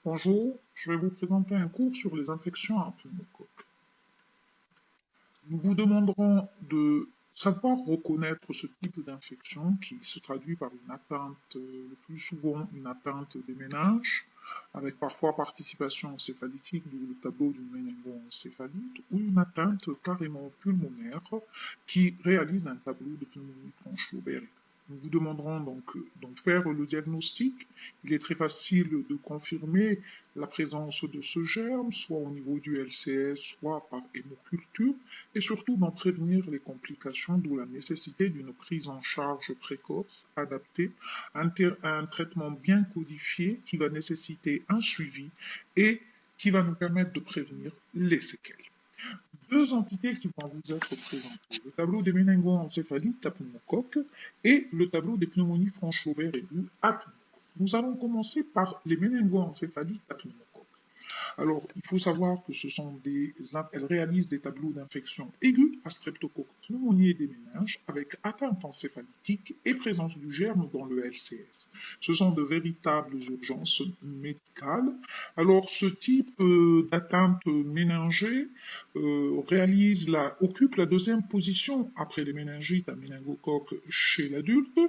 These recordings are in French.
Bonjour, je vais vous présenter un cours sur les infections à pneumocoque. Nous vous demanderons de savoir reconnaître ce type d'infection qui se traduit par une atteinte, le plus souvent une atteinte des méninges, avec parfois participation encéphalitique, d'où le tableau d'une méningoencéphalite, ou une atteinte carrément pulmonaire qui réalise un tableau de pneumonie franche-lobérique. Nous vous demanderons donc d'en faire le diagnostic. Il est très facile de confirmer la présence de ce germe, soit au niveau du LCS, soit par hémoculture, et surtout d'en prévenir les complications, d'où la nécessité d'une prise en charge précoce, adaptée, un traitement bien codifié qui va nécessiter un suivi et qui va nous permettre de prévenir les séquelles. Deux entités qui vont vous être présentées, le tableau des méningoencéphalites à pneumocoque et le tableau des pneumonies franche-lobères aiguës à pneumocoque. Nous allons commencer par les méningoencéphalites à pneumocoque. Alors, il faut savoir que elles réalisent des tableaux d'infection aiguë à streptocoque pneumoniae des méninges avec atteinte encéphalitique et présence du germe dans le LCS. Ce sont de véritables urgences médicales. Alors, ce type d'atteinte méningée occupe la deuxième position après les méningites à méningocoque chez l'adulte.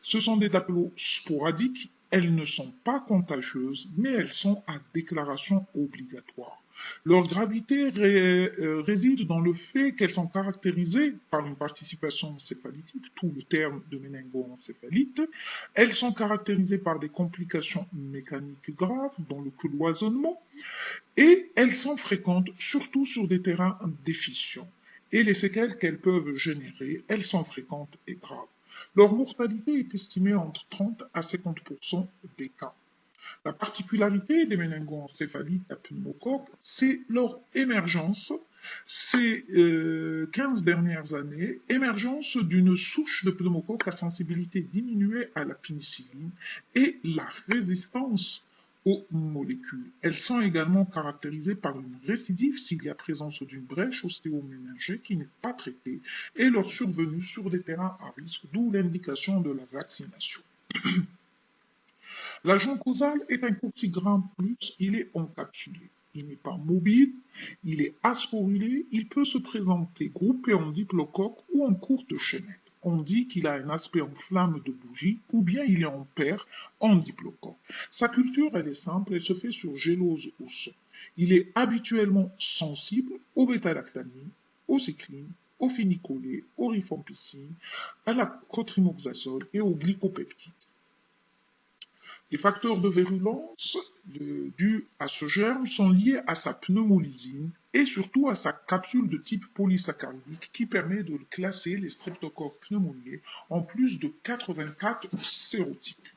Ce sont des tableaux sporadiques. Elles ne sont pas contagieuses, mais elles sont à déclaration obligatoire. Leur gravité réside dans le fait qu'elles sont caractérisées par une participation encéphalitique, tout le terme de méningoencéphalite. Elles sont caractérisées par des complications mécaniques graves, dont le cloisonnement, et elles sont fréquentes surtout sur des terrains déficients. Et les séquelles qu'elles peuvent générer, elles sont fréquentes et graves. Leur mortalité est estimée entre 30 à 50% des cas. La particularité des méningoencéphalites à pneumocoque, c'est leur émergence ces 15 dernières années, émergence d'une souche de pneumocoque à sensibilité diminuée à la pénicilline et la résistance aux molécules. Elles sont également caractérisées par une récidive s'il y a présence d'une brèche ostéoméningée qui n'est pas traitée et leur survenue sur des terrains à risque, d'où l'indication de la vaccination. L'agent causal est un cortigramme plus, il est encapsulé. Il n'est pas mobile, il est asporulé, il peut se présenter groupé en diplocoque ou en courte chaînette. On dit qu'il a un aspect en flamme de bougie ou bien il est en paire en diplocoque. Sa culture, elle est simple, elle se fait sur gélose au son. Il est habituellement sensible aux bêta-lactamines, aux cyclines, aux phénicolées, aux rifampicines, à la cotrimoxazole et aux glycopeptides. Les facteurs de virulence dus à ce germe sont liés à sa pneumolysine et surtout à sa capsule de type polysaccharidique qui permet de classer les streptocoques pneumoniae en plus de 84 sérotypes.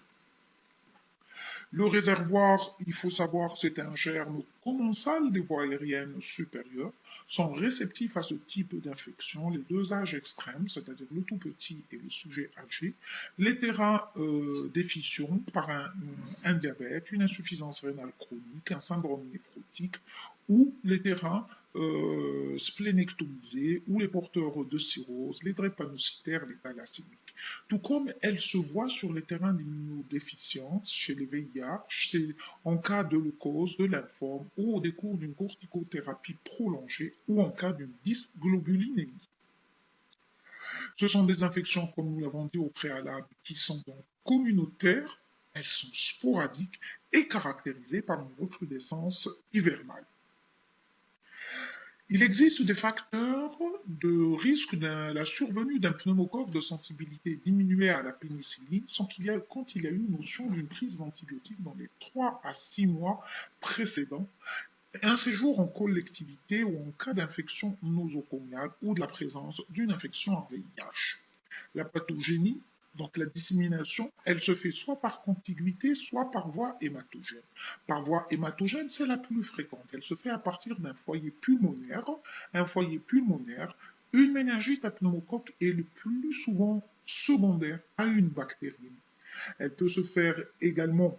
Le réservoir, il faut savoir, c'est un germe commensal des voies aériennes supérieures, sont réceptifs à ce type d'infection les deux âges extrêmes, c'est-à-dire le tout petit et le sujet âgé, les terrains déficients par un diabète, une insuffisance rénale chronique, un syndrome néphrotique, ou les terrains splénectomisés, ou les porteurs de cirrhose, les drépanocytaires, les thalassémiques. Tout comme elle se voit sur les terrains d'immunodéficience, chez les VIH, en cas de leucose, de lymphome ou au décours d'une corticothérapie prolongée ou en cas d'une dysglobulinémie. Ce sont des infections, comme nous l'avons dit au préalable, qui sont donc communautaires, elles sont sporadiques et caractérisées par une recrudescence hivernale. Il existe des facteurs de risque de la survenue d'un pneumocoque de sensibilité diminuée à la pénicilline quand il y a eu une notion d'une prise d'antibiotiques dans les 3 à 6 mois précédents, un séjour en collectivité ou en cas d'infection nosocomiale ou de la présence d'une infection en VIH. La pathogénie, donc la dissémination, elle se fait soit par contiguïté, soit par voie hématogène. Par voie hématogène, c'est la plus fréquente. Elle se fait à partir d'un foyer pulmonaire. Un foyer pulmonaire, une méningite à pneumocoque est le plus souvent secondaire à une bactérie. Elle peut se faire également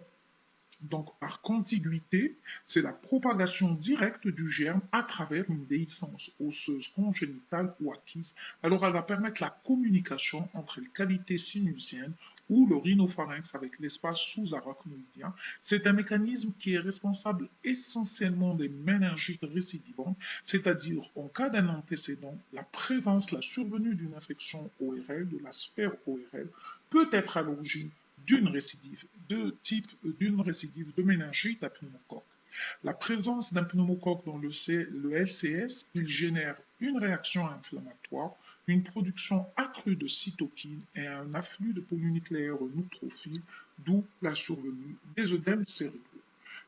donc par contiguïté, c'est la propagation directe du germe à travers une déhiscence osseuse congénitale ou acquise. Alors elle va permettre la communication entre les cavités sinusiennes ou le rhinopharynx avec l'espace sous-arachnoïdien. C'est un mécanisme qui est responsable essentiellement des méningites récidivantes, c'est-à-dire en cas d'un antécédent, la présence, la survenue d'une infection ORL, de la sphère ORL, peut être à l'origine d'une récidive de méningite à pneumocoque. La présence d'un pneumocoque dans le LCS, il génère une réaction inflammatoire, une production accrue de cytokines et un afflux de polynucléaires neutrophiles, d'où la survenue des œdèmes cérébraux.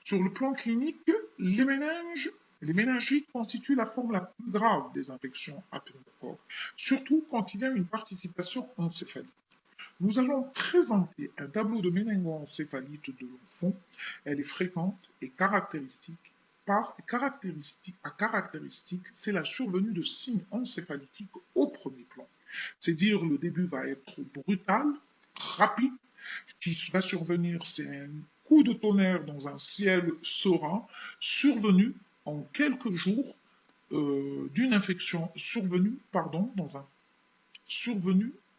Sur le plan clinique, les méningites constituent la forme la plus grave des infections à pneumocoque, surtout quand il y a une participation encéphalique. Nous allons présenter un tableau de méningoencéphalite de l'enfant. Elle est fréquente et caractéristique. C'est la survenue de signes encéphalitiques au premier plan. C'est dire le début va être brutal, rapide. Ce qui va survenir, c'est un coup de tonnerre dans un ciel serein, survenu en quelques jours d'une infection, survenu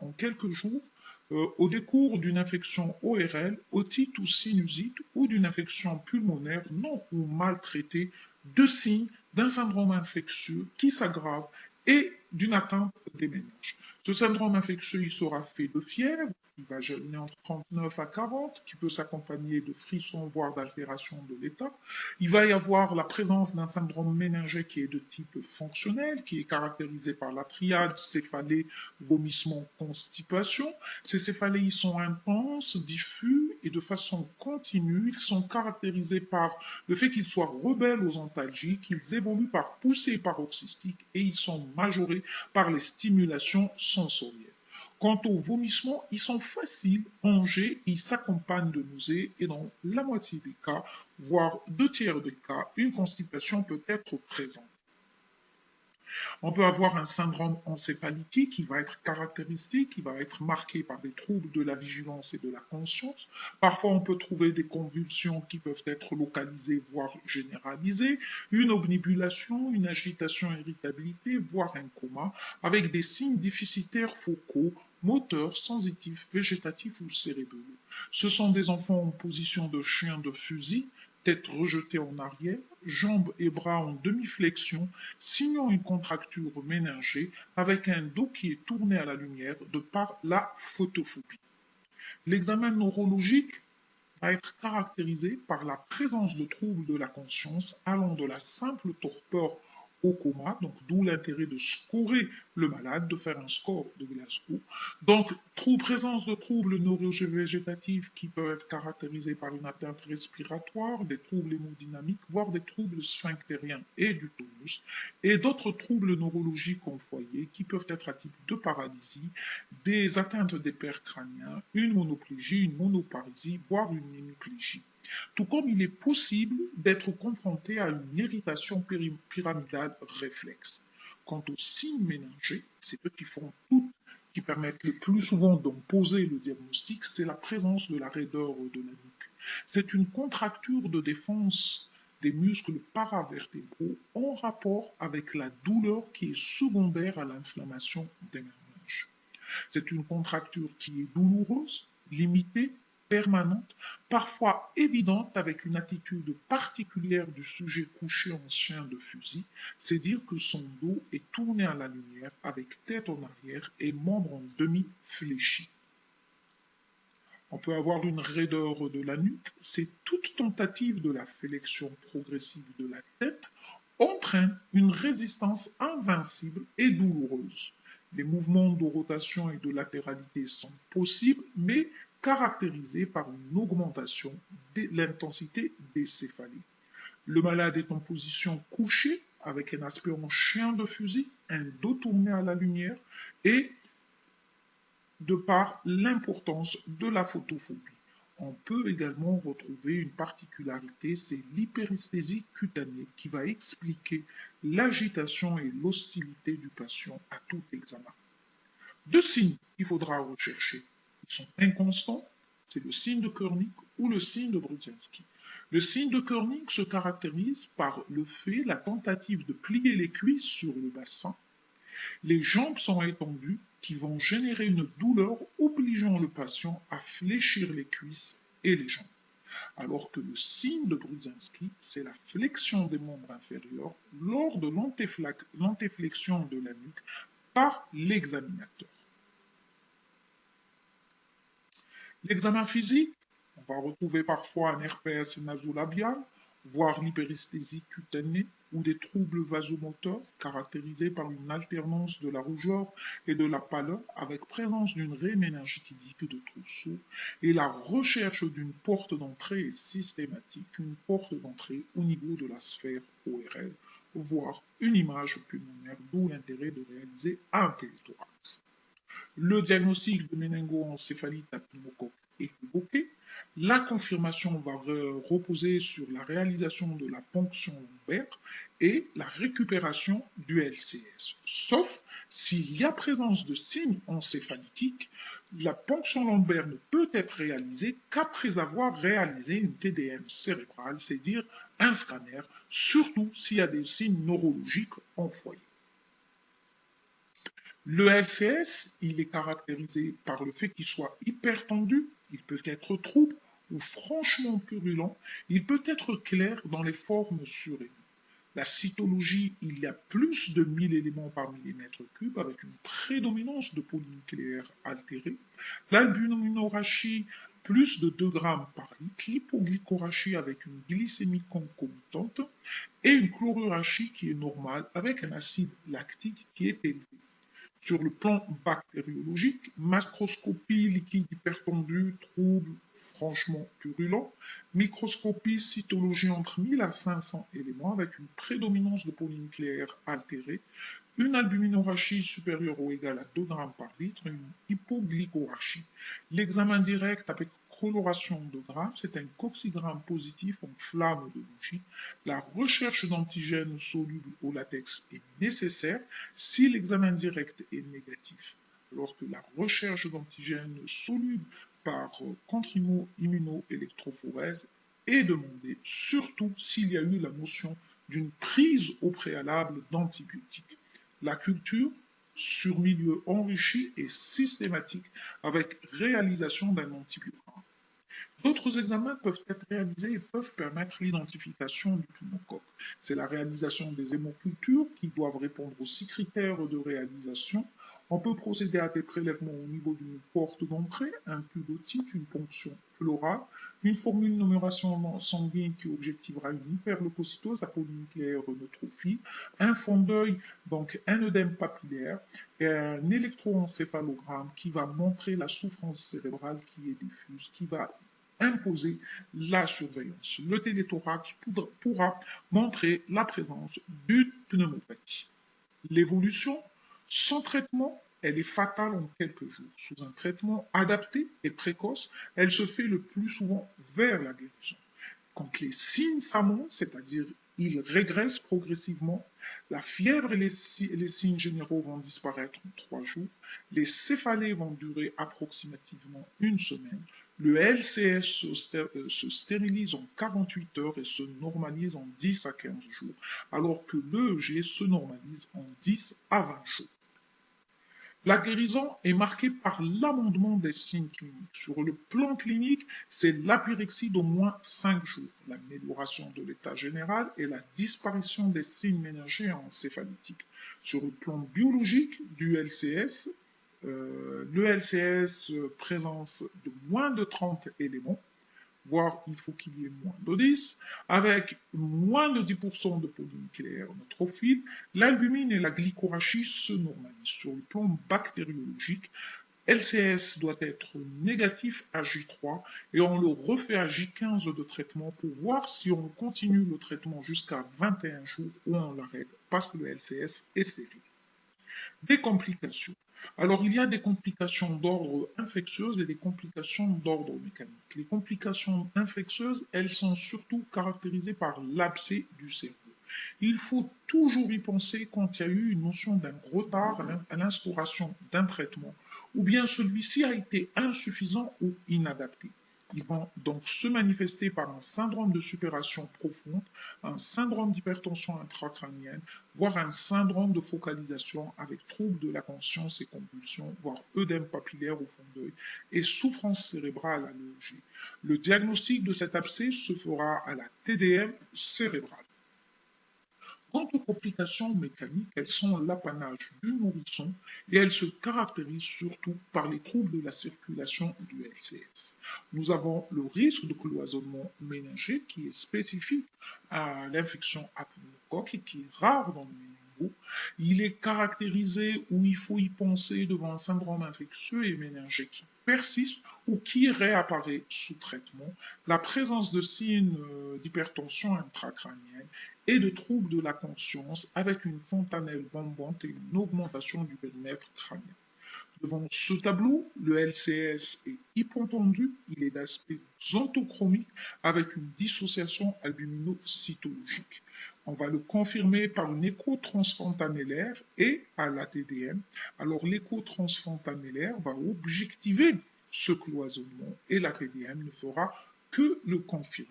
en quelques jours au décours d'une infection ORL, otite ou sinusite ou d'une infection pulmonaire non ou maltraitée, de signes d'un syndrome infectieux qui s'aggrave et d'une atteinte des méninges. Ce syndrome infectieux, il sera fait de fièvre, qui va jalonner entre 39 à 40, qui peut s'accompagner de frissons, voire d'altération de l'état. Il va y avoir la présence d'un syndrome méningé qui est de type fonctionnel, qui est caractérisé par la triade céphalée, vomissement, constipation. Ces céphalées, ils sont intenses, diffus et de façon continue. Ils sont caractérisés par le fait qu'ils soient rebelles aux antalgiques, qu'ils évoluent par poussée paroxystique et ils sont majorés par les stimulations sensorielles. Quant aux vomissements, ils sont faciles, rangés, ils s'accompagnent de nausées et dans la moitié des cas, voire 2/3 des cas, une constipation peut être présente. On peut avoir un syndrome encéphalitique qui va être caractéristique, qui va être marqué par des troubles de la vigilance et de la conscience. Parfois, on peut trouver des convulsions qui peuvent être localisées, voire généralisées, une omnibulation, une agitation, irritabilité, voire un coma, avec des signes déficitaires focaux, moteurs, sensitifs, végétatifs ou cérébraux. Ce sont des enfants en position de chien de fusil, tête rejetée en arrière, jambes et bras en demi-flexion, signant une contracture méningée avec un dos qui est tourné à la lumière de par la photophobie. L'examen neurologique va être caractérisé par la présence de troubles de la conscience allant de la simple torpeur au coma, donc d'où l'intérêt de scorer le malade, de faire un score de Glasgow. Donc, présence de troubles neurovégétatifs qui peuvent être caractérisés par une atteinte respiratoire, des troubles hémodynamiques, voire des troubles sphinctériens et du tonus, et d'autres troubles neurologiques en foyer qui peuvent être à type de paralysie, des atteintes des pairs crâniens, une monoplégie, une monoparésie, voire une hémiplégie. Tout comme il est possible d'être confronté à une irritation pyramidale réflexe. Quant aux signes méningés, c'est eux qui font tout, qui permettent le plus souvent d'en poser le diagnostic, c'est la présence de la raideur de la nuque. C'est une contracture de défense des muscles paravertébraux en rapport avec la douleur qui est secondaire à l'inflammation des méninges. C'est une contracture qui est douloureuse, limitée, permanente, parfois évidente avec une attitude particulière du sujet couché en chien de fusil, c'est dire que son dos est tourné à la lumière avec tête en arrière et membres en demi-fléchis. On peut avoir une raideur de la nuque, c'est toute tentative de la flexion progressive de la tête entraîne une résistance invincible et douloureuse. Les mouvements de rotation et de latéralité sont possibles, mais caractérisés par une augmentation de l'intensité des céphalées. Le malade est en position couchée, avec un aspect en chien de fusil, un dos tourné à la lumière, et de par l'importance de la photophobie. On peut également retrouver une particularité, c'est l'hyperesthésie cutanée qui va expliquer l'agitation et l'hostilité du patient à tout examen. Deux signes qu'il faudra rechercher. Ils sont inconstants, c'est le signe de Koenig ou le signe de Brudzinski. Le signe de Koenig se caractérise par le fait, la tentative de plier les cuisses sur le bassin. Les jambes sont étendues, qui vont générer une douleur obligeant le patient à fléchir les cuisses et les jambes. Alors que le signe de Brudzinski, c'est la flexion des membres inférieurs lors de l'antéflexion de la nuque par l'examinateur. L'examen physique, on va retrouver parfois un herpès nasolabial, voire l'hyperesthésie cutanée ou des troubles vasomoteurs caractérisés par une alternance de la rougeur et de la pâleur avec présence d'une raie méningitique de trousseau et la recherche d'une porte d'entrée systématique, une porte d'entrée au niveau de la sphère ORL, voire une image pulmonaire, d'où l'intérêt de réaliser un téléthorax. Le diagnostic de méningoencéphalite à pneumocoque est évoqué. La confirmation va reposer sur la réalisation de la ponction lombaire et la récupération du LCS. Sauf s'il y a présence de signes encéphalitiques, la ponction lombaire ne peut être réalisée qu'après avoir réalisé une TDM cérébrale, c'est-à-dire un scanner, surtout s'il y a des signes neurologiques en foyer. Le LCS, il est caractérisé par le fait qu'il soit hypertendu, il peut être trouble ou franchement purulent, il peut être clair dans les formes surénues. La cytologie, il y a plus de 1000 éléments par millimètre cube avec une prédominance de polynucléaires altérés. L'albuminorachie, plus de 2 grammes par litre. L'hypoglycorachie avec une glycémie concomitante et une chlorurachie qui est normale avec un acide lactique qui est élevé. Sur le plan bactériologique, macroscopie liquide hypertendu, trouble, franchement purulent, microscopie, cytologie entre 1000 à 500 éléments avec une prédominance de polynucléaires altérés, une albuminorachie supérieure ou égale à 2 grammes par litre, une hypoglycorachie. L'examen direct avec coloration de grammes, c'est un coccygramme positif en flamme de bougie. La recherche d'antigènes solubles au latex est nécessaire si l'examen direct est négatif, alors que la recherche d'antigènes solubles par contre-immunoélectrophorèse est demandée, surtout s'il y a eu la notion d'une prise au préalable d'antibiotiques. La culture sur milieu enrichi et systématique avec réalisation d'un antibiogramme. D'autres examens peuvent être réalisés et peuvent permettre l'identification du pneumocoque. C'est la réalisation des hémocultures qui doivent répondre aux 6 critères de réalisation. On peut procéder à des prélèvements au niveau d'une porte d'entrée, un tube otite, une ponction pleurale, une formule de numération sanguine qui objectivera une hyperleucocytose à polynucléaire neutrophile, un fond d'œil, donc un œdème papillaire, et un électroencéphalogramme qui va montrer la souffrance cérébrale qui est diffuse, qui va imposer la surveillance. Le téléthorax pourra montrer la présence d'une pneumopathie. L'évolution, sans traitement, elle est fatale en quelques jours. Sous un traitement adapté et précoce, elle se fait le plus souvent vers la guérison. Quand les signes s'amontent, c'est-à-dire ils régressent progressivement, la fièvre et les signes généraux vont disparaître en 3 jours, les céphalées vont durer approximativement 1 semaine, le LCS se stérilise en 48 heures et se normalise en 10 à 15 jours, alors que l'EEG se normalise en 10 à 20 jours. La guérison est marquée par l'amendement des signes cliniques. Sur le plan clinique, c'est l'apyrexie d'au moins 5 jours, l'amélioration de l'état général et la disparition des signes méningés encéphalitiques. Sur le plan biologique du LCS, le LCS présence de moins de 30 éléments, voire il faut qu'il y ait moins de 10, avec moins de 10% de polynucléaires neutrophiles, l'albumine et la glycorachie se normalisent. Sur le plan bactériologique, LCS doit être négatif à J3 et on le refait à J15 de traitement pour voir si on continue le traitement jusqu'à 21 jours ou on l'arrête parce que le LCS est stérile. Des complications. Alors, il y a des complications d'ordre infectieuse et des complications d'ordre mécanique. Les complications infectieuses, elles sont surtout caractérisées par l'abcès du cerveau. Il faut toujours y penser quand il y a eu une notion d'un retard à l'instauration d'un traitement, ou bien celui-ci a été insuffisant ou inadapté. Ils vont donc se manifester par un syndrome de suppuration profonde, un syndrome d'hypertension intracrânienne, voire un syndrome de focalisation avec troubles de la conscience et convulsions, voire œdème papillaire au fond d'œil et souffrance cérébrale allongée. Le diagnostic de cet abcès se fera à la TDM cérébrale. Quant aux complications mécaniques, elles sont l'apanage du nourrisson et elles se caractérisent surtout par les troubles de la circulation du LCS. Nous avons le risque de cloisonnement méningé qui est spécifique à l'infection à pneumocoque et qui est rare dans le méningo. Il est caractérisé ou il faut y penser devant un syndrome infectieux et méningé qui persiste ou qui réapparaît sous traitement, la présence de signes d'hypertension intracrânienne et de troubles de la conscience avec une fontanelle bombante et une augmentation du périmètre crânien. Devant ce tableau, le LCS est hypotendu, il est d'aspect xanthochromique avec une dissociation albumino-cytologique. On va le confirmer par une écho transfontanellaire et à l'ATDM. Alors l'écho transfontanellaire va objectiver ce cloisonnement et l'ATDM ne fera que le confirmer.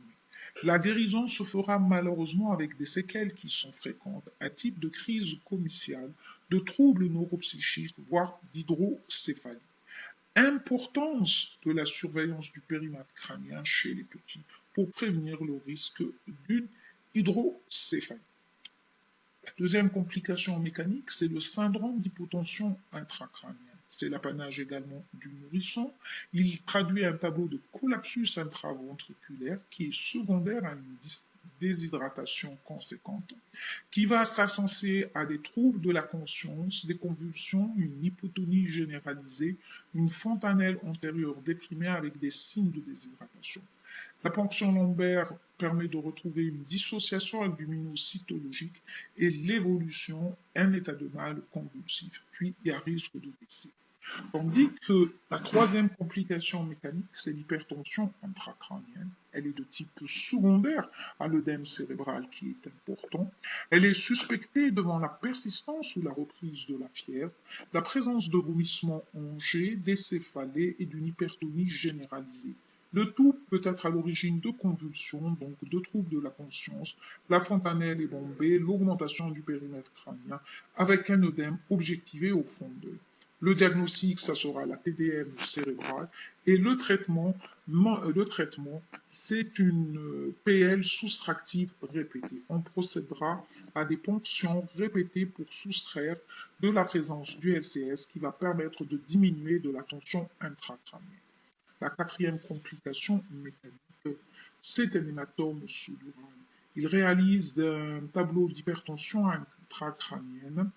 La guérison se fera malheureusement avec des séquelles qui sont fréquentes, à type de crise comiciale, de troubles neuropsychiques, voire d'hydrocéphalie. Importance de la surveillance du périmètre crânien chez les petits pour prévenir le risque d'une hydrocéphalie. La deuxième complication mécanique, c'est le syndrome d'hypotension intracrânienne. C'est l'apanage également du nourrisson. Il traduit un tableau de collapsus intraventriculaire qui est secondaire à une déshydratation conséquente, qui va s'associer à des troubles de la conscience, des convulsions, une hypotonie généralisée, une fontanelle antérieure déprimée avec des signes de déshydratation. La ponction lombaire permet de retrouver une dissociation albumino-cytologique et l'évolution, un état de mal convulsif, puis il y a risque de décès. Tandis que la troisième complication mécanique, c'est l'hypertension intracrânienne. Elle est de type secondaire à l'œdème cérébral qui est important. Elle est suspectée devant la persistance ou la reprise de la fièvre, la présence de vomissements angés, d'écéphalées et d'une hypertonie généralisée. Le tout peut être à l'origine de convulsions, donc de troubles de la conscience, la fontanelle est bombée, l'augmentation du périmètre crânien, avec un œdème objectivé au fond d'œil. Le diagnostic, ça sera la TDM cérébrale, et le traitement c'est une PL soustractive répétée. On procédera à des ponctions répétées pour soustraire de la présence du LCS qui va permettre de diminuer de la tension intracrânienne. La quatrième complication mécanique, c'est un hématome sous-dural. Il réalise un tableau d'hypertension intracrânienne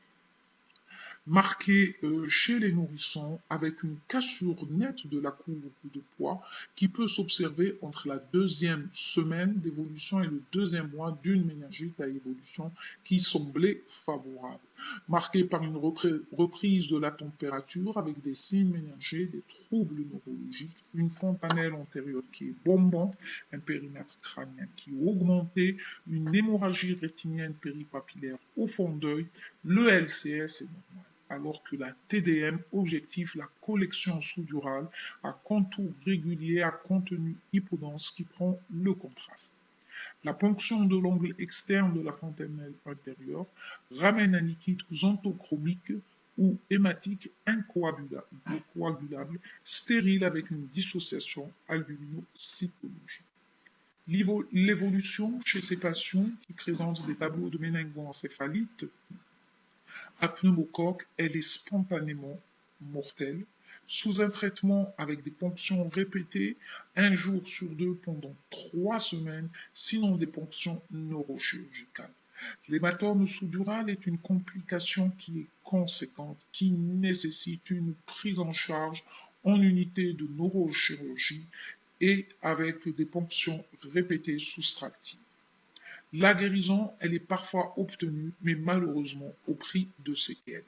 marqué chez les nourrissons avec une cassure nette de la courbe de poids qui peut s'observer entre la deuxième semaine d'évolution et le deuxième mois d'une méningite à évolution qui semblait favorable, marqué par une reprise de la température avec des signes méningés, des troubles neurologiques, une fontanelle antérieure qui est bombante, un périmètre crânien qui est augmenté, une hémorragie rétinienne péripapillaire au fond d'œil, le LCS est normal, alors que la TDM objective la collection sous-durale à contour régulier à contenu hypodense qui prend le contraste. La ponction de l'angle externe de la fontanelle intérieure ramène un liquide xanthochromique ou hématique incoagulable, stérile avec une dissociation albumino-cytologique. L'évolution chez ces patients qui présentent des tableaux de méningoencéphalite à pneumocoque, elle est spontanément mortelle, sous un traitement avec des ponctions répétées, un jour sur deux pendant 3 semaines, sinon des ponctions neurochirurgicales. L'hématome sous-dural est une complication qui est conséquente, qui nécessite une prise en charge en unité de neurochirurgie et avec des ponctions répétées soustractives. La guérison, elle est parfois obtenue, mais malheureusement au prix de séquelles.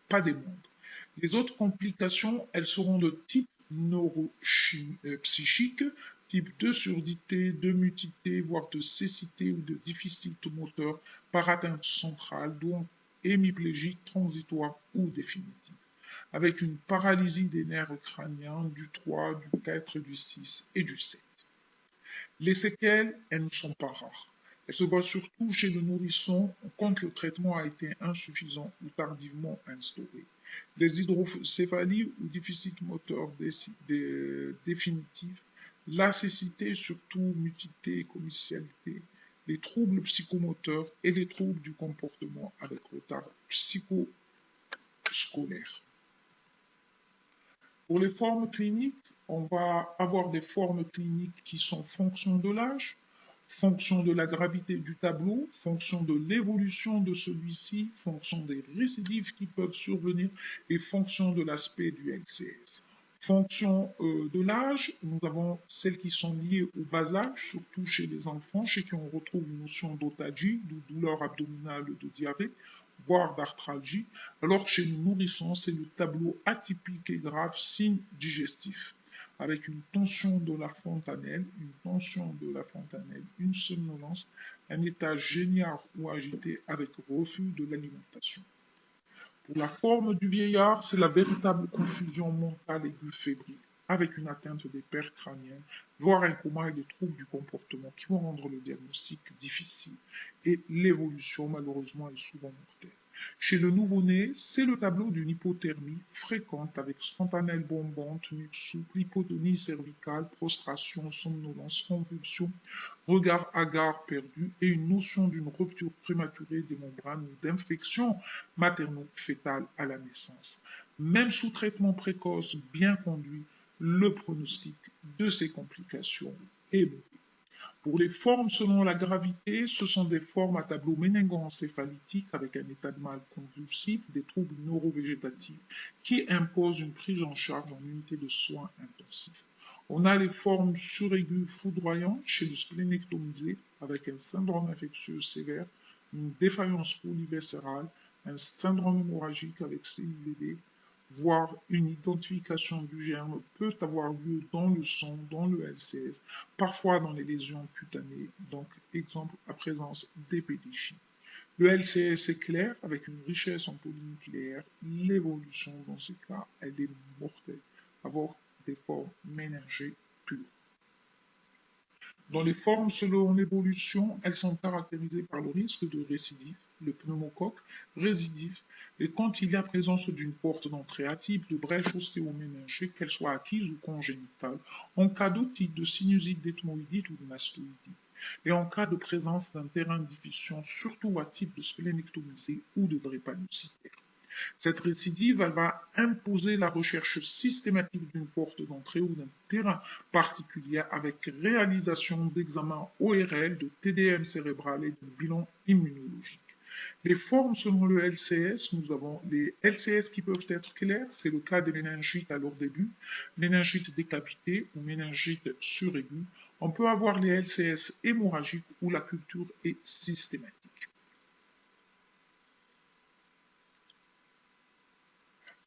Pas des moindres. Les autres complications, elles seront de type neuropsychique, type de surdité, de mutilité, voire de cécité ou de difficulté moteur par atteinte centrale, donc hémiplégique, transitoire ou définitive, avec une paralysie des nerfs crâniens du 3, du 4, du 6 et du 7. Les séquelles, elles ne sont pas rares. Elles se voient surtout chez le nourrisson quand le traitement a été insuffisant ou tardivement instauré. Les hydrocéphalies ou déficits moteurs définitifs, la cécité, surtout mutilité et commercialité, les troubles psychomoteurs et les troubles du comportement avec retard psychoscolaire. Pour les formes cliniques, on va avoir des formes cliniques qui sont fonction de l'âge, fonction de la gravité du tableau, fonction de l'évolution de celui-ci, fonction des récidives qui peuvent survenir et fonction de l'aspect du LCS. Fonction de l'âge, nous avons celles qui sont liées au bas âge, surtout chez les enfants, chez qui on retrouve une notion d'autagie, de douleur abdominale, de diarrhée, voire d'arthralgie, alors que chez les nourrissons, c'est le tableau atypique et grave, signe digestif, avec une tension de la fontanelle, une somnolence, un état génial ou agité avec refus de l'alimentation. Pour la forme du vieillard, c'est la véritable confusion mentale aiguë fébrile, avec une atteinte des paires crâniennes, voire un coma et des troubles du comportement qui vont rendre le diagnostic difficile et l'évolution malheureusement est souvent mortelle. Chez le nouveau-né, c'est le tableau d'une hypothermie fréquente avec fontanelle bombante, nuque souple, hypotonie cervicale, prostration, somnolence, convulsion, regard hagard perdu et une notion d'une rupture prématurée des membranes ou d'infection materno-fétale à la naissance. Même sous traitement précoce bien conduit, le pronostic de ces complications est mauvais. Pour les formes selon la gravité, ce sont des formes à tableau méningo-encéphalytique avec un état de mal convulsif, des troubles neurovégétatifs qui imposent une prise en charge en unité de soins intensifs. On a les formes suraiguës foudroyantes chez le splénectomisé avec un syndrome infectieux sévère, une défaillance polyviscérale, un syndrome hémorragique avec CIVD, voire une identification du germe peut avoir lieu dans le sang, dans le LCS, parfois dans les lésions cutanées, donc exemple à présence d'épédichie. Le LCS est clair avec une richesse en polynucléaire, l'évolution dans ces cas, elle est mortelle, avoir des formes méningées pures. Dans les formes selon l'évolution, elles sont caractérisées par le risque de récidive, le pneumocoque récidif, et quand il y a présence d'une porte d'entrée atype, de brèche ostéoméningée, qu'elle soit acquise ou congénitale, en cas d'otite, de sinusite, d'ethmoïdite ou de mastoïdite, et en cas de présence d'un terrain de diffusion, surtout à type de splénectomisé ou de drépanocytaire. Cette récidive, elle va imposer la recherche systématique d'une porte d'entrée ou d'un terrain particulier avec réalisation d'examens ORL, de TDM cérébral et de bilan immunologique. Les formes selon le LCS, nous avons les LCS qui peuvent être clairs, c'est le cas des méningites à leur début, méningite décapitée ou méningite suraiguë. On peut avoir les LCS hémorragiques où la culture est systématique.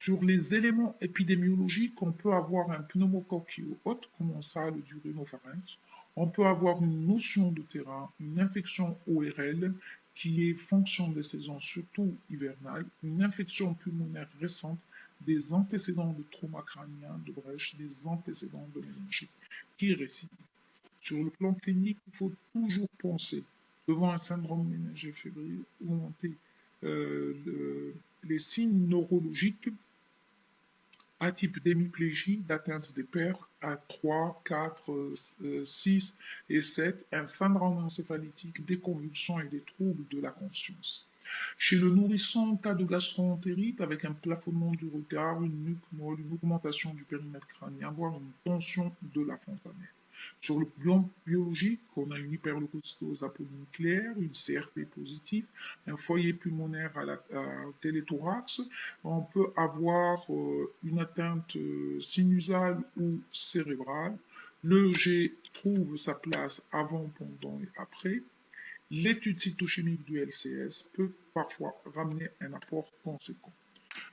Sur les éléments épidémiologiques, on peut avoir un pneumocoque hôte, comme ça le du rhinopharynx. On peut avoir une notion de terrain, une infection ORL qui est fonction des saisons, surtout hivernales, une infection pulmonaire récente, des antécédents de trauma crânien, de brèche, des antécédents de méningite qui récidivent. Sur le plan clinique, il faut toujours penser, devant un syndrome méningé fébrile, augmenter les signes neurologiques à type d'hémiplégie, d'atteinte des paires à 3, 4, 6 et 7, un syndrome encéphalytique, des convulsions et des troubles de la conscience. Chez le nourrisson, cas de gastroentérite avec un plafonnement du regard, une nuque molle, une augmentation du périmètre crânien, voire une tension de la fontanelle. Sur le plan biologique, on a une hyperleucocytose aponucléaire, une CRP positive, un foyer pulmonaire à téléthorax. On peut avoir une atteinte sinusale ou cérébrale. Le G trouve sa place avant, pendant et après. L'étude cytochimique du LCS peut parfois ramener un apport conséquent.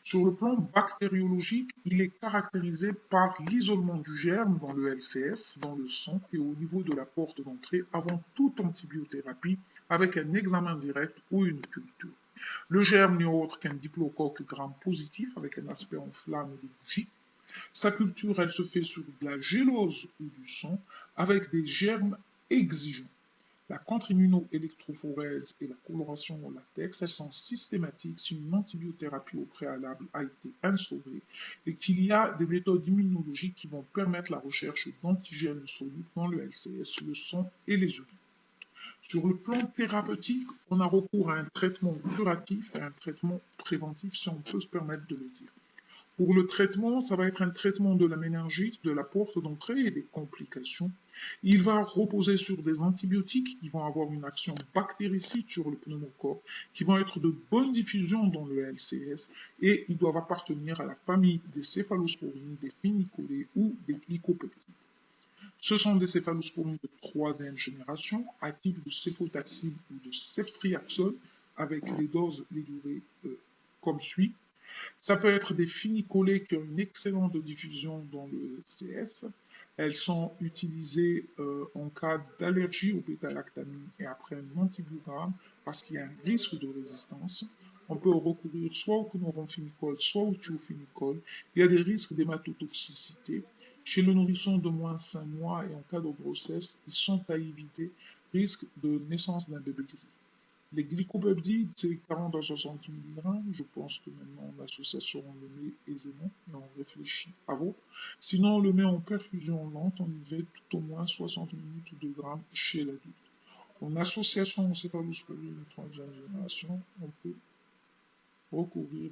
Sur le plan bactériologique, il est caractérisé par l'isolement du germe dans le LCS, dans le sang et au niveau de la porte d'entrée avant toute antibiothérapie avec un examen direct ou une culture. Le germe n'est autre qu'un diplocoque gram positif avec un aspect en flamme et de bougie. Sa culture, elle se fait sur de la gélose ou du sang avec des germes exigeants. La contre-immunoélectrophorèse et la coloration au latex, elles sont systématiques si une antibiothérapie au préalable a été instaurée et qu'il y a des méthodes immunologiques qui vont permettre la recherche d'antigènes solubles dans le LCS, le sang et les urines. Sur le plan thérapeutique, on a recours à un traitement curatif et à un traitement préventif, si on peut se permettre de le dire. Pour le traitement, ça va être un traitement de la méningite, de la porte d'entrée et des complications. Il va reposer sur des antibiotiques qui vont avoir une action bactéricide sur le pneumocoque, qui vont être de bonne diffusion dans le LCS et ils doivent appartenir à la famille des céphalosporines, des phénicolées ou des glycopeptides. Ce sont des céphalosporines de troisième génération, à type de céphotaxime ou de ceftriaxone, avec les doses, les durées comme suit. Ça peut être des phénicolées qui ont une excellente diffusion dans le CS. Elles sont utilisées en cas d'allergie au bêta-lactamine et après un antibiogramme parce qu'il y a un risque de résistance. On peut recourir soit au chlorphénicol, soit au thiophénicol. Il y a des risques d'hématotoxicité. Chez le nourrisson de moins de 5 mois et en cas de grossesse, ils sont à éviter, risque de naissance d'un bébé gris. Les glycopeptides, c'est 40 à 60 mg. Je pense que maintenant l'association le met aisément et on réfléchit à vous. Sinon, on le met en perfusion lente, on y va tout au moins 60 minutes ou 2 grammes chez l'adulte. En association aux céphalosporines de troisième génération, on peut recourir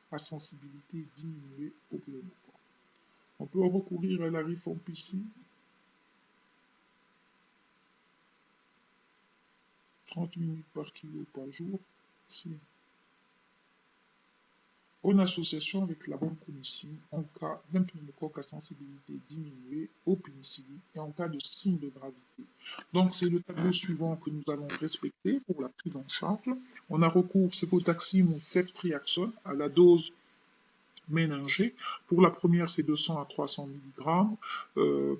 à sensibilité diminuée au pneumocoque. On peut recourir à la rifampicine, 30 minutes par kilo par jour, en association avec la vancomycine en cas d'un pneumocoque à sensibilité diminuée au pénicilline et en cas de signe de gravité. Donc c'est le tableau suivant que nous allons respecter pour la prise en charge. On a recours céphotaxime ou ceftriaxone à la dose méningée. Pour la première, c'est 200 à 300 mg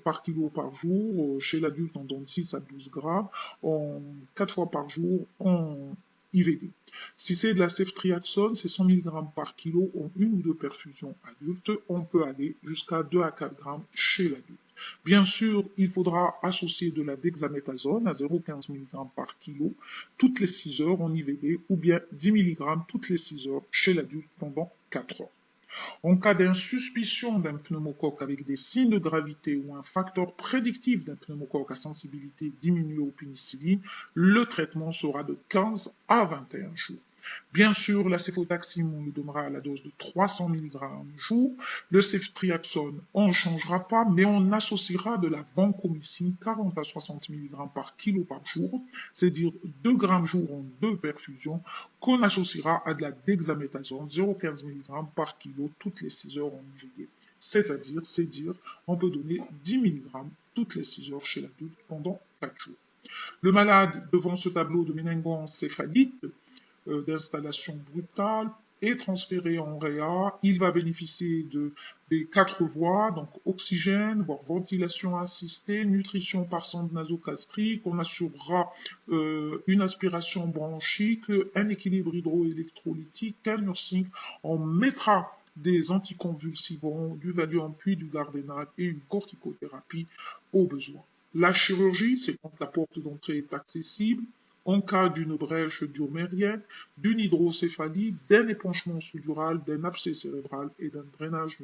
par kilo par jour. Chez l'adulte, on donne 6 à 12 grammes, en 4 fois par jour en IVD. Si c'est de la ceftriaxone, c'est 100 mg par kilo en une ou deux perfusions adultes. On peut aller jusqu'à 2 à 4 grammes chez l'adulte. Bien sûr, il faudra associer de la dexaméthasone à 0,15 mg par kilo toutes les 6 heures en IVD ou bien 10 mg toutes les 6 heures chez l'adulte pendant 4 heures. En cas d'insuspicion d'un pneumocoque avec des signes de gravité ou un facteur prédictif d'un pneumocoque à sensibilité diminuée au pénicilline, le traitement sera de 15 à 21 jours. Bien sûr, la céphotaxime, on le donnera à la dose de 300 mg jour. Le ceftriaxone, on ne changera pas, mais on associera de la vancomycine 40 à 60 mg par kilo par jour, c'est-à-dire 2 grammes jour en 2 perfusions, qu'on associera à de la dexaméthasone 0,15 mg par kilo toutes les 6 heures en IVD. C'est-à-dire, on peut donner 10 mg toutes les 6 heures chez l'adulte pendant 4 jours. Le malade, devant ce tableau de méningoencéphalite, d'installation brutale est transféré en réa. Il va bénéficier des 4 voies, donc oxygène, voire ventilation assistée, nutrition par sonde nasogastrique. On assurera une aspiration bronchique, un équilibre hydroélectrolytique, un nursing. On mettra des anticonvulsivants, du Valium puis du Gardénal et une corticothérapie au besoin. La chirurgie, c'est quand la porte d'entrée est accessible, en cas d'une brèche diomérienne, d'une hydrocéphalie, d'un épanchement sous-dural, d'un abcès cérébral et d'un drainage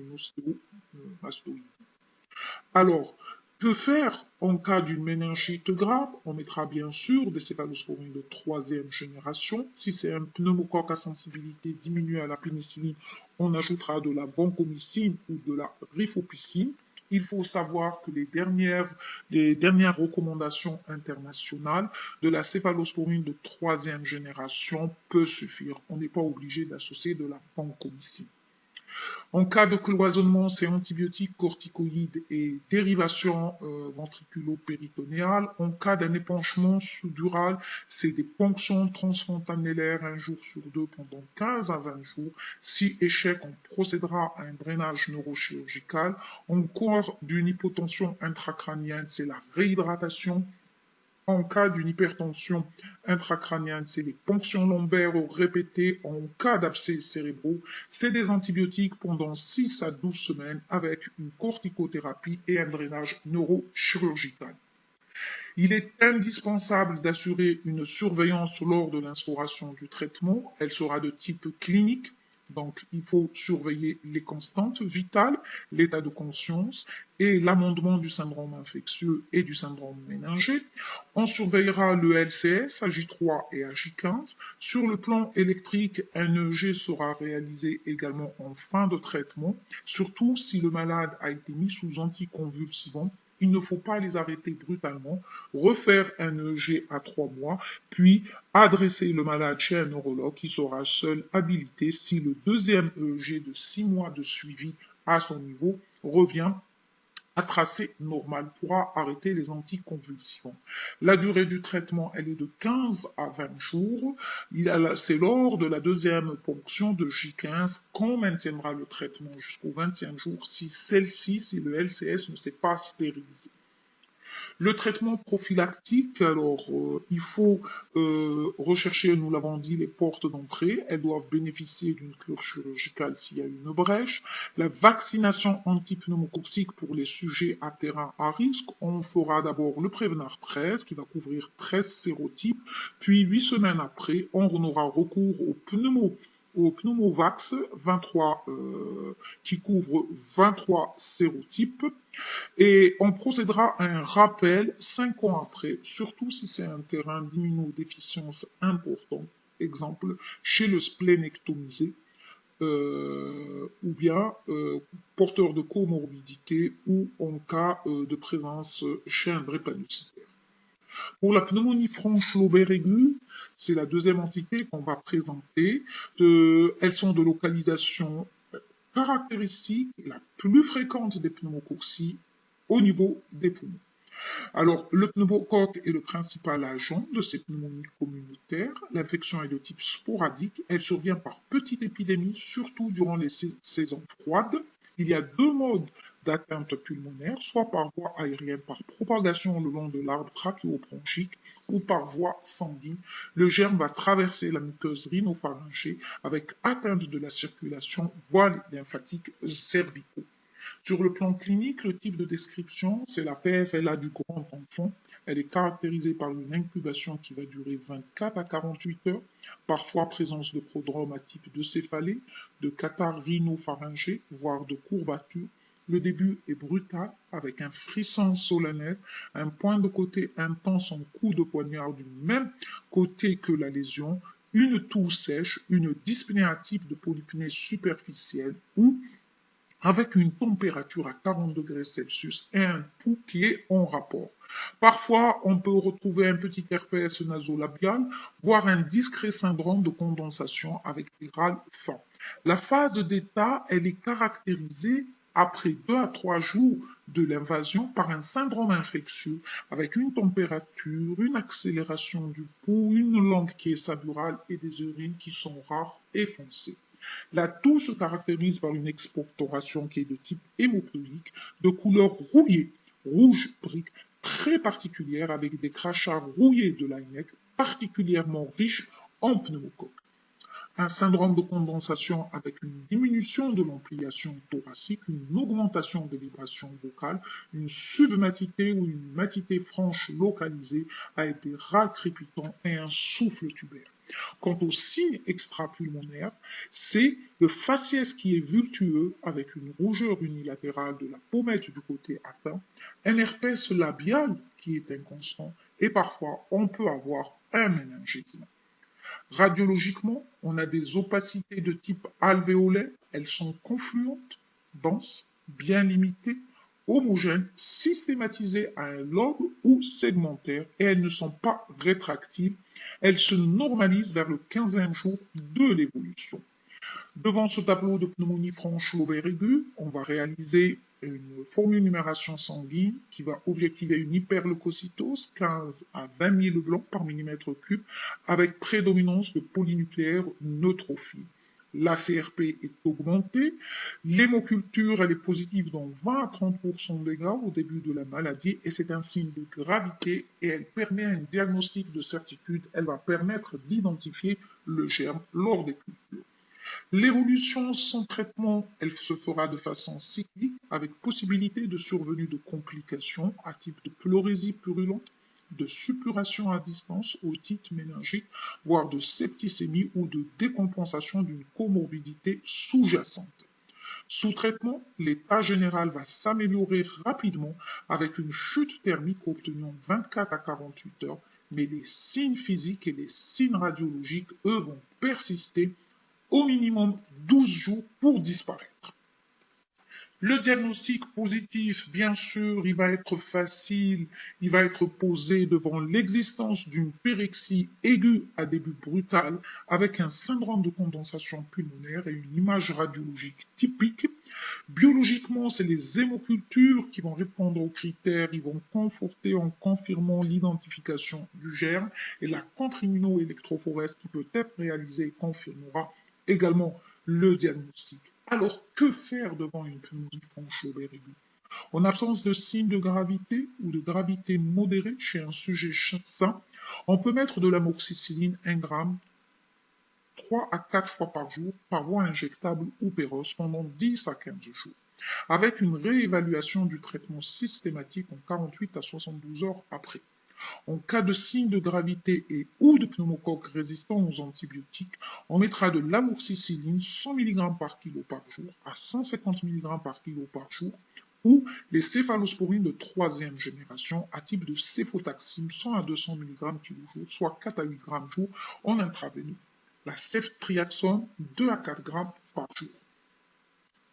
mastoïdien. Alors, que faire en cas d'une méningite grave? On mettra bien sûr des céphalosporines de troisième génération. Si c'est un pneumocoque à sensibilité diminuée à la pénicilline, on ajoutera de la vancomycine ou de la rifopicine. Il faut savoir que les dernières recommandations internationales de la céphalosporine de troisième génération peut suffire. On n'est pas obligé d'associer de la vancomycine. En cas de cloisonnement, c'est antibiotiques, corticoïdes et dérivation ventriculo-péritonéale. En cas d'un épanchement sous-dural, c'est des ponctions transfontanellaires un jour sur deux pendant 15 à 20 jours. Si échec, on procédera à un drainage neurochirurgical. En cas d'une hypotension intracrânienne, c'est la réhydratation En cas d'une hypertension intracrânienne, c'est les ponctions lombaires répétées. En cas d'abcès cérébraux, c'est des antibiotiques pendant 6 à 12 semaines avec une corticothérapie et un drainage neurochirurgical. Il est indispensable d'assurer une surveillance lors de l'instauration du traitement. Elle sera de type clinique. Donc, il faut surveiller les constantes vitales, l'état de conscience et l'amendement du syndrome infectieux et du syndrome méningé. On surveillera le LCS, AJ3 et AJ15. Sur le plan électrique, un EEG sera réalisé également en fin de traitement, surtout si le malade a été mis sous anticonvulsivant. Il ne faut pas les arrêter brutalement, refaire un EEG à 3 mois, puis adresser le malade chez un neurologue qui sera seul habilité si le deuxième EEG de 6 mois de suivi à son niveau revient à tracé normal pourra arrêter les anticonvulsivants. La durée du traitement, elle est de 15 à 20 jours. C'est lors de la deuxième ponction de J15 qu'on maintiendra le traitement jusqu'au 20e jour si le LCS ne s'est pas stérilisé. Le traitement prophylactique, alors il faut rechercher, nous l'avons dit, les portes d'entrée. Elles doivent bénéficier d'une cure chirurgicale s'il y a une brèche. La vaccination antipneumococcique pour les sujets à terrain à risque. On fera d'abord le Prévenard 13 qui va couvrir 13 sérotypes. Puis 8 semaines après, on aura recours au Pneumovax 23 qui couvre 23 sérotypes et on procédera à un rappel 5 ans après, surtout si c'est un terrain d'immunodéficience important, exemple chez le splénectomisé ou bien porteur de comorbidité ou en cas de présence chez un drépanocytaire. Pour la pneumonie franche lobaire aiguë, c'est la deuxième entité qu'on va présenter. Elles sont de localisation caractéristique la plus fréquente des pneumococcis au niveau des poumons. Alors, le pneumocoque est le principal agent de ces pneumonies communautaires. L'infection est de type sporadique. Elle survient par petites épidémies, surtout durant les saisons froides. Il y a deux modes d'atteinte pulmonaire, soit par voie aérienne, par propagation le long de l'arbre trachéobronchique, ou par voie sanguine. Le germe va traverser la muqueuse rhinopharyngée avec atteinte de la circulation, voie lymphatique cervicaux. Sur le plan clinique, le type de description, c'est la PFLA du grand enfant. Elle est caractérisée par une incubation qui va durer 24 à 48 heures, parfois présence de prodrome à type de céphalée, de catarrhe rhinopharyngée, voire de courbature. Le début est brutal, avec un frisson solennel, un point de côté intense en coup de poignard du même côté que la lésion, une toux sèche, une dyspnée atype de polypnée superficielle ou avec une température à 40 degrés Celsius et un pouls qui est en rapport. Parfois, on peut retrouver un petit herpès nasolabial, voire un discret syndrome de condensation avec des râles fins. La phase d'état, elle est caractérisée après 2 à 3 jours de l'invasion par un syndrome infectieux avec une température, une accélération du pouls, une langue qui est saturale et des urines qui sont rares et foncées. La toux se caractérise par une expectoration qui est de type hémoptylique, de couleur rouillée, rouge brique, très particulière avec des crachats rouillés de Laennec, particulièrement riches en pneumocoque. Un syndrome de condensation avec une diminution de l'ampliation thoracique, une augmentation des vibrations vocales, une submatité ou une matité franche localisée avec des râles crépitants et un souffle tubaire. Quant aux signes extrapulmonaires, c'est le faciès qui est vultueux avec une rougeur unilatérale de la pommette du côté atteint, un herpès labial qui est inconstant et parfois on peut avoir un méningisme. Radiologiquement, on a des opacités de type alvéolaire, elles sont confluentes, denses, bien limitées, homogènes, systématisées à un lobe ou segmentaire et elles ne sont pas rétractiles. Elles se normalisent vers le 15e jour de l'évolution. Devant ce tableau de pneumonie franche lobaire aiguë, on va réaliser une formule numération sanguine qui va objectiver une hyperleucocytose 15 à 20 000 blancs par millimètre cube avec prédominance de polynucléaires neutrophiles. la CRP est augmentée, l'hémoculture elle est positive dans 20 à 30% des cas au début de la maladie et c'est un signe de gravité et elle permet un diagnostic de certitude, elle va permettre d'identifier le germe lors des cultures. L'évolution sans traitement, elle se fera de façon cyclique avec possibilité de survenue de complications à type de pleurésie purulente, de suppuration à distance, otite méningite, voire de septicémie ou de décompensation d'une comorbidité sous-jacente. Sous traitement, l'état général va s'améliorer rapidement avec une chute thermique obtenue en 24 à 48 heures, mais les signes physiques et les signes radiologiques, eux, vont persister au minimum 12 jours pour disparaître. Le diagnostic positif, bien sûr, il va être facile, il va être posé devant l'existence d'une pyrexie aiguë à début brutal avec un syndrome de condensation pulmonaire et une image radiologique typique. Biologiquement, c'est les hémocultures qui vont répondre aux critères, ils vont conforter en confirmant l'identification du germe et la contre-immunoélectrophorèse qui peut être réalisée confirmera également le diagnostic. Alors, que faire devant une pneumonie bronchobère aiguë? En absence de signes de gravité ou de gravité modérée chez un sujet sain, on peut mettre de l'amoxicilline 1 gramme 3 à 4 fois par jour par voie injectable ou péros pendant 10 à 15 jours, avec une réévaluation du traitement systématique en 48 à 72 heures après. En cas de signe de gravité et ou de pneumocoque résistant aux antibiotiques, on mettra de l'amoxicilline 100 mg par kilo par jour à 150 mg par kilo par jour ou les céphalosporines de troisième génération à type de céphotaxime 100 à 200 mg kg, soit 4 à 8 g jour en intraveineux. La ceftriaxone 2 à 4 g par jour.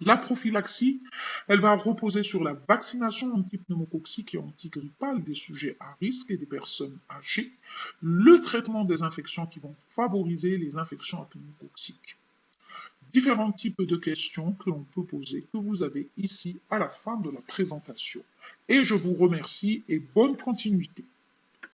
La prophylaxie, elle va reposer sur la vaccination antipneumococcique et antigrippale des sujets à risque et des personnes âgées, le traitement des infections qui vont favoriser les infections pneumococciques. Différents types de questions que l'on peut poser, que vous avez ici à la fin de la présentation. Et je vous remercie et bonne continuité.